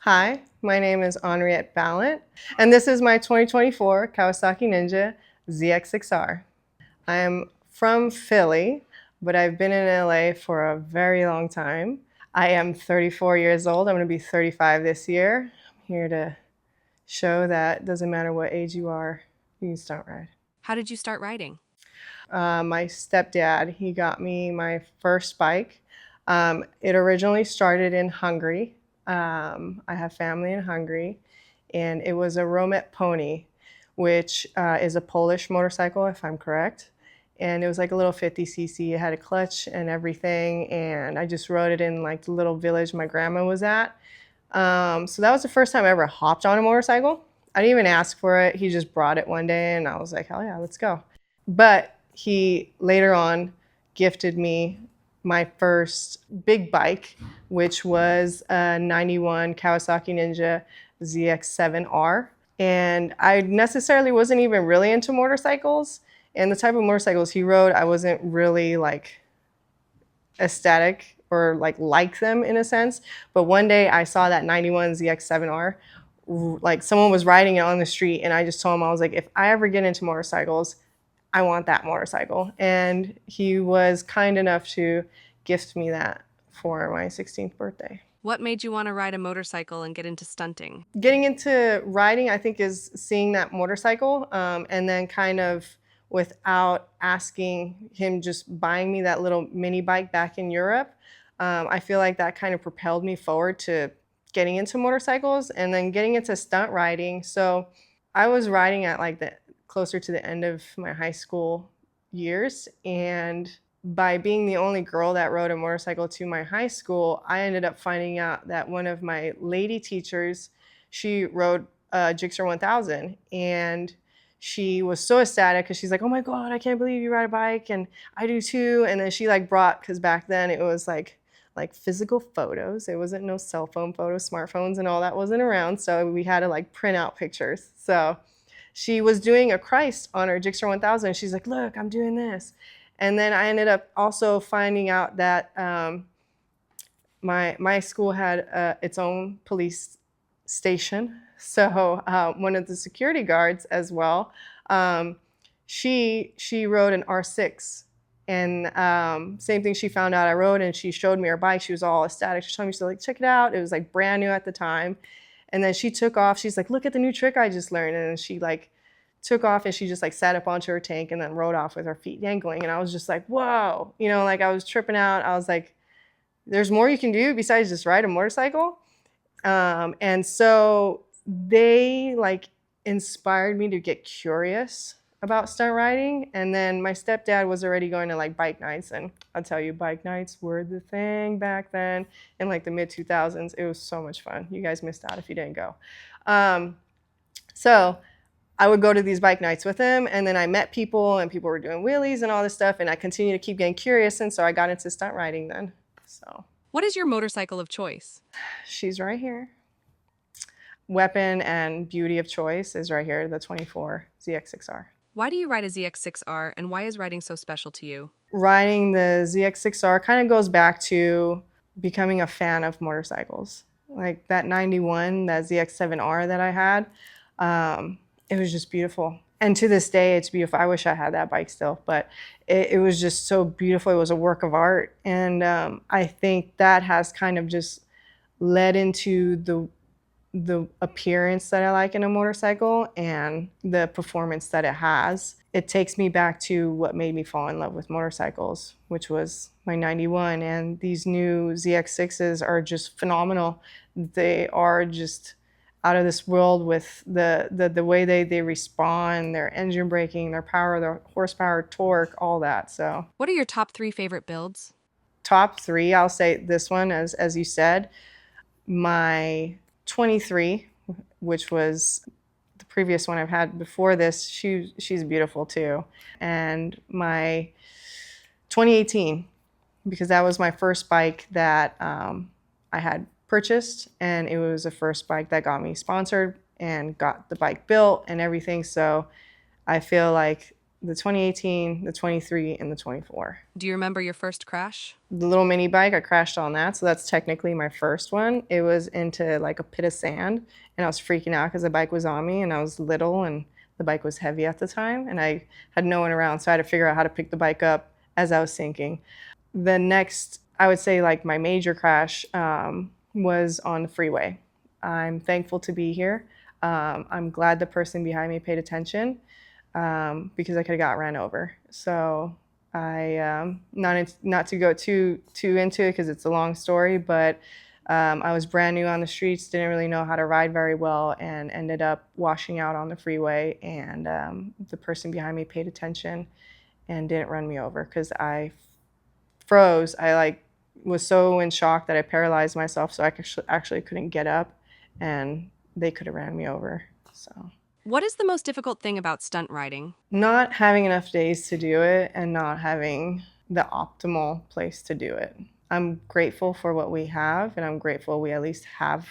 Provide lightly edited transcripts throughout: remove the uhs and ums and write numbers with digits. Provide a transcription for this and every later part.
Hi, my name is Anriette Balint, and this is my 2024 Kawasaki Ninja ZX6R. I am from Philly, but I've been in LA for a very long time. I am 34 years old. I'm going to be 35 this year. I'm here to show that it doesn't matter what age you are, you can stunt ride. How did you start riding? My stepdad, he got me my first bike. It originally started in Hungary. I have family in Hungary, and it was a Romet pony, which is a Polish motorcycle, if I'm correct. And it was like a little 50cc. It had a clutch and everything, and I just rode it in like the little village my grandma was at. So that was the first time I ever hopped on a motorcycle. I didn't even ask for it. He just brought it one day, and I was like, hell yeah, let's go. But he later on gifted me my first big bike, which was a 91 Kawasaki Ninja ZX7R. And I necessarily wasn't even really into motorcycles. And the type of motorcycles he rode, I wasn't really like ecstatic or like them in a sense. But one day I saw that 91 ZX7R, like someone was riding it on the street, and I just told him, I was like, if I ever get into motorcycles, I want that motorcycle. And he was kind enough to gift me that for my 16th birthday. What made you want to ride a motorcycle and get into stunting? Getting into riding, I think, is seeing that motorcycle, and then kind of without asking him, just buying me that little mini bike back in Europe. I feel like that kind of propelled me forward to getting into motorcycles and then getting into stunt riding. So I was riding at like the closer to the end of my high school years, and by being the only girl that rode a motorcycle to my high school, I ended up finding out that one of my lady teachers, she rode a Gixxer 1000, and she was so ecstatic because she's like, oh my God, I can't believe you ride a bike, and I do too. And then she like brought, because back then it was like physical photos. It wasn't no cell phone photos, smartphones and all that wasn't around. So we had to like print out pictures. So she was doing a Christ on her Gixxer 1000. She's like, look, I'm doing this. And then I ended up also finding out that my school had its own police station. So one of the security guards as well, she rode an R6. And same thing, she found out I rode, and she showed me her bike. She was all ecstatic. She told me, she's like, check it out. It was like brand new at the time. And then she took off. She's like, look at the new trick I just learned. And then she like took off, and she just like sat up onto her tank and then rode off with her feet dangling. And I was just like, whoa, you know, like I was tripping out. I was like, there's more you can do besides just ride a motorcycle. And so they like inspired me to get curious about stunt riding. And then my stepdad was already going to like bike nights, and I'll tell you, bike nights were the thing back then in like the mid 2000s. It was so much fun. You guys missed out if you didn't go. So I would go to these bike nights with him, and then I met people, and people were doing wheelies and all this stuff, and I continued to keep getting curious, and so I got into stunt riding then. So What is your motorcycle of choice? she's right here. Weapon and beauty of choice is right here, the 24 ZX6R. Why do you ride a ZX6R, and why is riding so special to you? Riding the ZX6R kind of goes back to becoming a fan of motorcycles. Like that 91, that ZX7R that I had, it was just beautiful. And to this day, it's beautiful. I wish I had that bike still, but it was just so beautiful. It was a work of art. And I think that has kind of just led into the appearance that I like in a motorcycle and the performance that it has. It takes me back to what made me fall in love with motorcycles, which was my 91. And these new ZX6s are just phenomenal. They are just out of this world with the way they respond, their engine braking, their power, their horsepower, torque, all that. So What are your top 3 favorite builds? top three, I'll say this one, as you said, my 23, which was the previous one I've had before this, she's beautiful too. And my 2018, because that was my first bike that I had purchased, and it was the first bike that got me sponsored and got the bike built and everything. So I feel like the 2018, the 23, and the 24. Do you remember your first crash? The little mini bike, I crashed on that, so that's technically my first one. It was into like a pit of sand, and I was freaking out because the bike was on me, and I was little, and the bike was heavy at the time, and I had no one around, so I had to figure out how to pick the bike up as I was sinking. The next, I would say, like my major crash was on the freeway. I'm thankful to be here. I'm glad the person behind me paid attention because I could have got ran over. So I not to go too into it because it's a long story, but I was brand new on the streets, didn't really know how to ride very well, and ended up washing out on the freeway. And the person behind me paid attention and didn't run me over because I froze. I like was so in shock that I paralyzed myself, so I actually couldn't get up, and they could have ran me over. So. What is the most difficult thing about stunt riding? Not having enough days to do it and not having the optimal place to do it. I'm grateful for what we have, and I'm grateful we at least have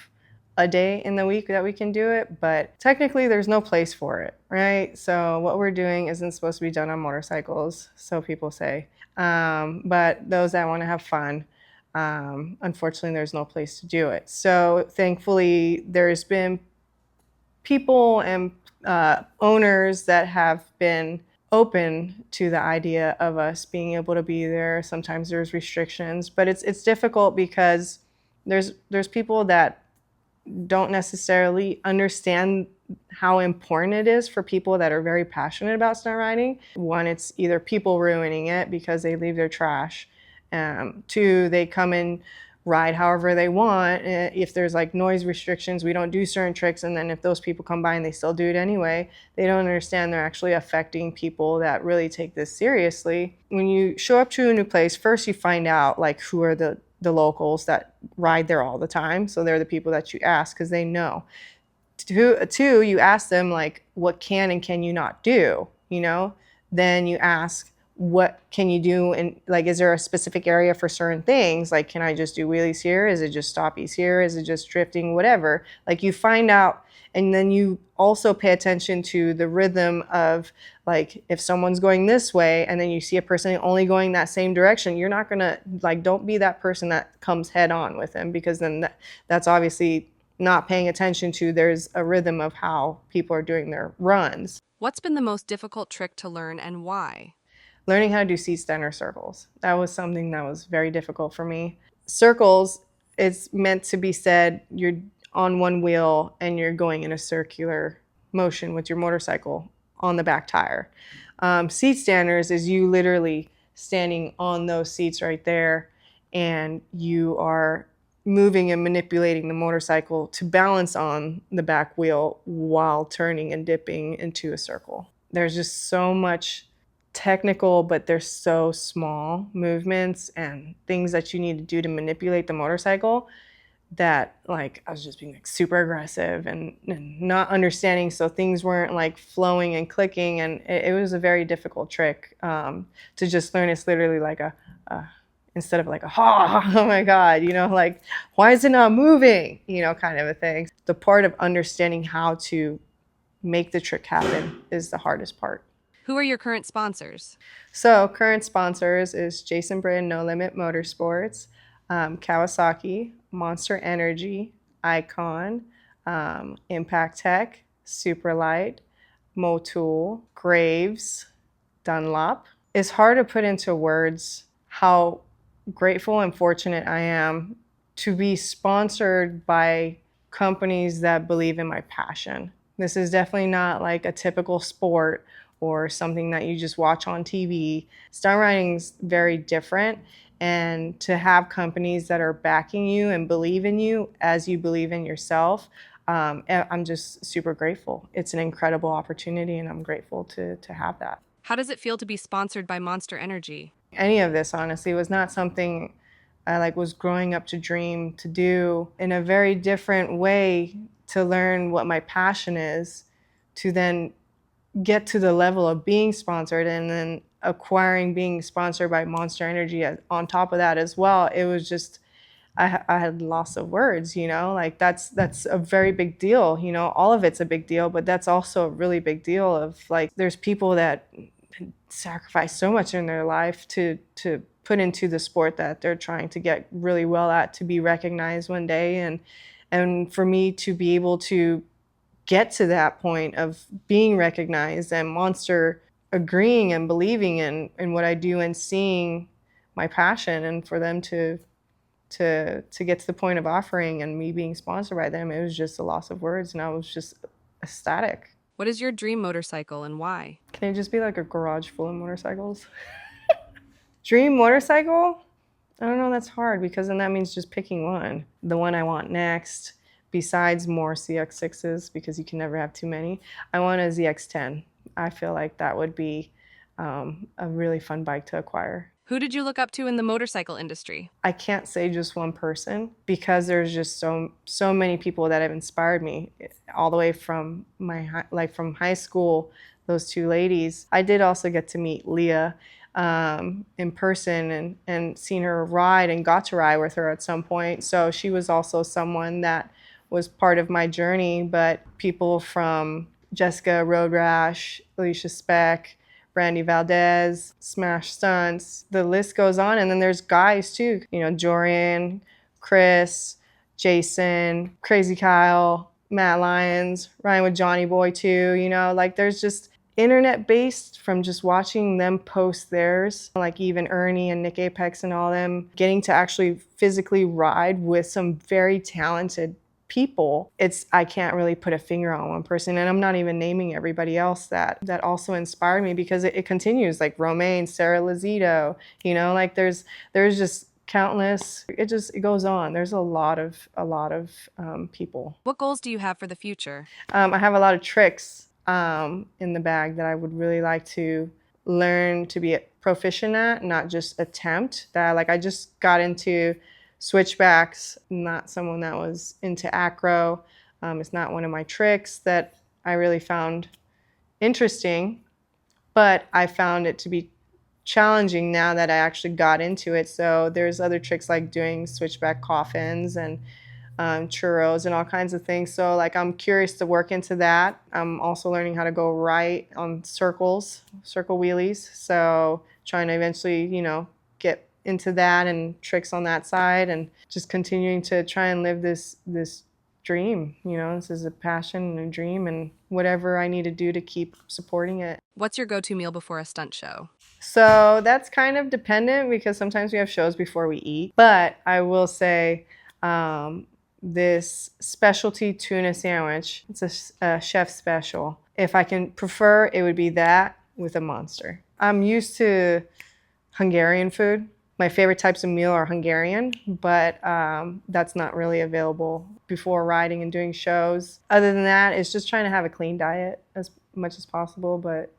a day in the week that we can do it, but technically there's no place for it, right? So what we're doing isn't supposed to be done on motorcycles, so people say. But those that want to have fun, unfortunately there's no place to do it. So thankfully there's been people and owners that have been open to the idea of us being able to be there. Sometimes there's restrictions, but it's difficult because there's people that don't necessarily understand how important it is for people that are very passionate about stunt riding. One, it's either people ruining it because they leave their trash. Two, they come in ride however they want. If there's like noise restrictions, we don't do certain tricks, and then if those people come by and they still do it anyway, they don't understand they're actually affecting people that really take this seriously. When you show up to a new place, first you find out like who are the locals that ride there all the time, so they're the people that you ask because they know. Two, you ask them like what can and can you not do, you know? Then you ask what can you do, and like is there a specific area for certain things, like can I just do wheelies here, is it just stoppies here, is it just drifting, whatever. Like you find out, and then you also pay attention to the rhythm of like if someone's going this way and then you see a person only going that same direction, you're not gonna like, don't be that person that comes head on with them, because then that's obviously not paying attention to there's a rhythm of how people are doing their runs. What's been the most difficult trick to learn and why? Learning how to do seat stand or circles. That was something that was very difficult for me. Circles, it's meant to be said, you're on one wheel and you're going in a circular motion with your motorcycle on the back tire. Seat standers is you literally standing on those seats right there, and you are moving and manipulating the motorcycle to balance on the back wheel while turning and dipping into a circle. There's just so much technical, but they're so small movements and things that you need to do to manipulate the motorcycle that like I was just being like super aggressive and not understanding, so things weren't like flowing and clicking, and it was a very difficult trick to just learn. It's literally like a instead of like a ha, oh my god, you know, like why is it not moving, you know, kind of a thing. The part of understanding how to make the trick happen is the hardest part. Who are your current sponsors? So current sponsors is Jason Brand, No Limit Motorsports, Kawasaki, Monster Energy, Icon, Impaktech, Superlight, Motul, Graves, Dunlop. It's hard to put into words how grateful and fortunate I am to be sponsored by companies that believe in my passion. This is definitely not like a typical sport or something that you just watch on TV. Stunt riding's very different, and to have companies that are backing you and believe in you as you believe in yourself, I'm just super grateful. It's an incredible opportunity, and I'm grateful to have that. How does it feel to be sponsored by Monster Energy? Any of this, honestly, was not something I like was growing up to dream to do. In a very different way, to learn what my passion is, to then get to the level of being sponsored, and then acquiring being sponsored by Monster Energy on top of that as well. It was just, I had loss of words, you know, like that's a very big deal, you know, all of it's a big deal, but that's also a really big deal of like, there's people that sacrifice so much in their life to put into the sport that they're trying to get really well at, to be recognized one day, and for me to be able to get to that point of being recognized and Monster agreeing and believing in what I do and seeing my passion, and for them to get to the point of offering and me being sponsored by them, it was just a loss of words, and I was just ecstatic. What is your dream motorcycle and why? Can it just be like a garage full of motorcycles? Dream motorcycle? I don't know, that's hard because then that means just picking one. The one I want next, besides more CX6s, because you can never have too many, I want a ZX10. I feel like that would be a really fun bike to acquire. Who did you look up to in the motorcycle industry? I can't say just one person because there's just so many people that have inspired me, all the way from from high school. Those two ladies. I did also get to meet Leah in person and seen her ride and got to ride with her at some point. So she was also someone that was part of my journey. But people from Jessica Road Rash, Alicia Speck, Brandy Valdez, Smash Stunts, the list goes on. And then there's guys too, you know, Jorian, Chris, Jason, Crazy Kyle, Matt Lyons, Ryan with Johnny Boy too, you know, like there's just internet based from just watching them post theirs, like even Ernie and Nick Apex and all them, getting to actually physically ride with some very talented people. I can't really put a finger on one person, and I'm not even naming everybody else that also inspired me, because it continues, like Romaine, Sarah Lazito, you know, like there's just countless. It goes on. There's a lot of people. What goals do you have for the future? I have a lot of tricks in the bag that I would really like to learn to be proficient at, not just attempt. That, like, I just got into switchbacks, not someone that was into acro. It's not one of my tricks that I really found interesting, but I found it to be challenging now that I actually got into it. So there's other tricks like doing switchback coffins and churros and all kinds of things. So like I'm curious to work into that. I'm also learning how to go right on circle wheelies. So trying to eventually, you know, get into that and tricks on that side, and just continuing to try and live this dream. You know, this is a passion and a dream, and whatever I need to do to keep supporting it. What's your go-to meal before a stunt show? So that's kind of dependent because sometimes we have shows before we eat. But I will say this specialty tuna sandwich, it's a chef special. If I can prefer, it would be that with a Monster. I'm used to Hungarian food. My favorite types of meal are Hungarian, but that's not really available before riding and doing shows. Other than that, it's just trying to have a clean diet as much as possible, but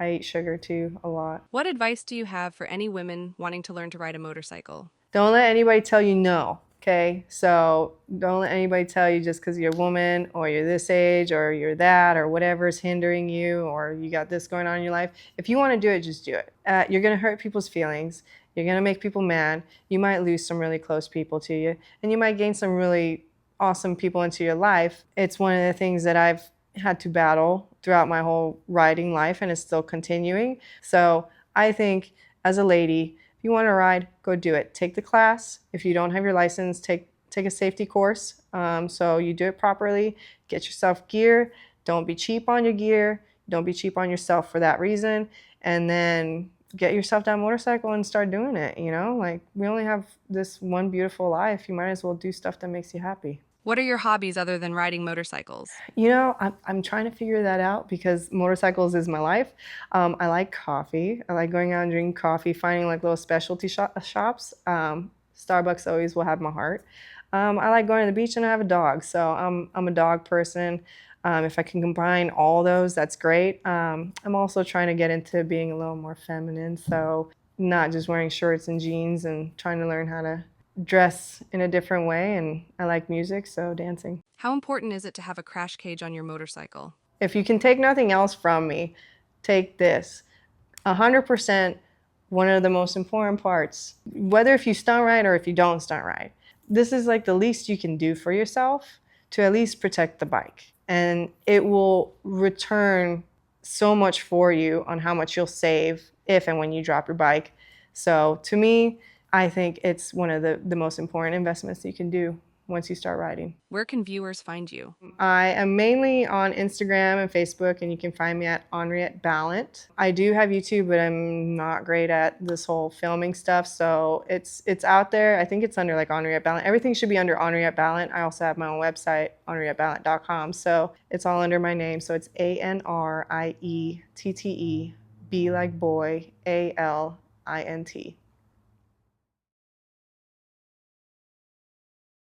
I eat sugar too a lot. What advice do you have for any women wanting to learn to ride a motorcycle? Don't let anybody tell you no, okay? So don't let anybody tell you just because you're a woman or you're this age or you're that or whatever is hindering you or you got this going on in your life. If you want to do it, just do it. You're going to hurt people's feelings. You're going to make people mad. You might lose some really close people to you, and you might gain some really awesome people into your life. It's one of the things that I've had to battle throughout my whole riding life, and it's still continuing. So I think as a lady, if you want to ride, go do it. Take the class. If you don't have your license, take a safety course. So you do it properly. Get yourself gear. Don't be cheap on your gear. Don't be cheap on yourself for that reason. And then get yourself that motorcycle and start doing it, you know? Like, we only have this one beautiful life. You might as well do stuff that makes you happy. What are your hobbies other than riding motorcycles? You know, I'm trying to figure that out because motorcycles is my life. I like coffee. I like going out and drinking coffee, finding like little specialty shops. Starbucks always will have my heart. I like going to the beach, and I have a dog, so I'm a dog person. If I can combine all those, that's great. I'm also trying to get into being a little more feminine, so not just wearing shorts and jeans, and trying to learn how to dress in a different way. And I like music, so dancing. How important is it to have a crash cage on your motorcycle? If you can take nothing else from me, take this. 100% one of the most important parts, whether if you stunt ride or if you don't stunt ride. This is like the least you can do for yourself to at least protect the bike. And it will return so much for you on how much you'll save if and when you drop your bike. So to me, I think it's one of the most important investments that you can do once you start riding. Where can viewers find you? I am mainly on Instagram and Facebook, and you can find me at Anriette Balint. I do have YouTube, but I'm not great at this whole filming stuff, so it's out there. I think it's under like Anriette Balint. Everything should be under Anriette Balint. I also have my own website, anriettebalint.com, so it's all under my name. So it's ANRIETTE, B like boy, ALINT.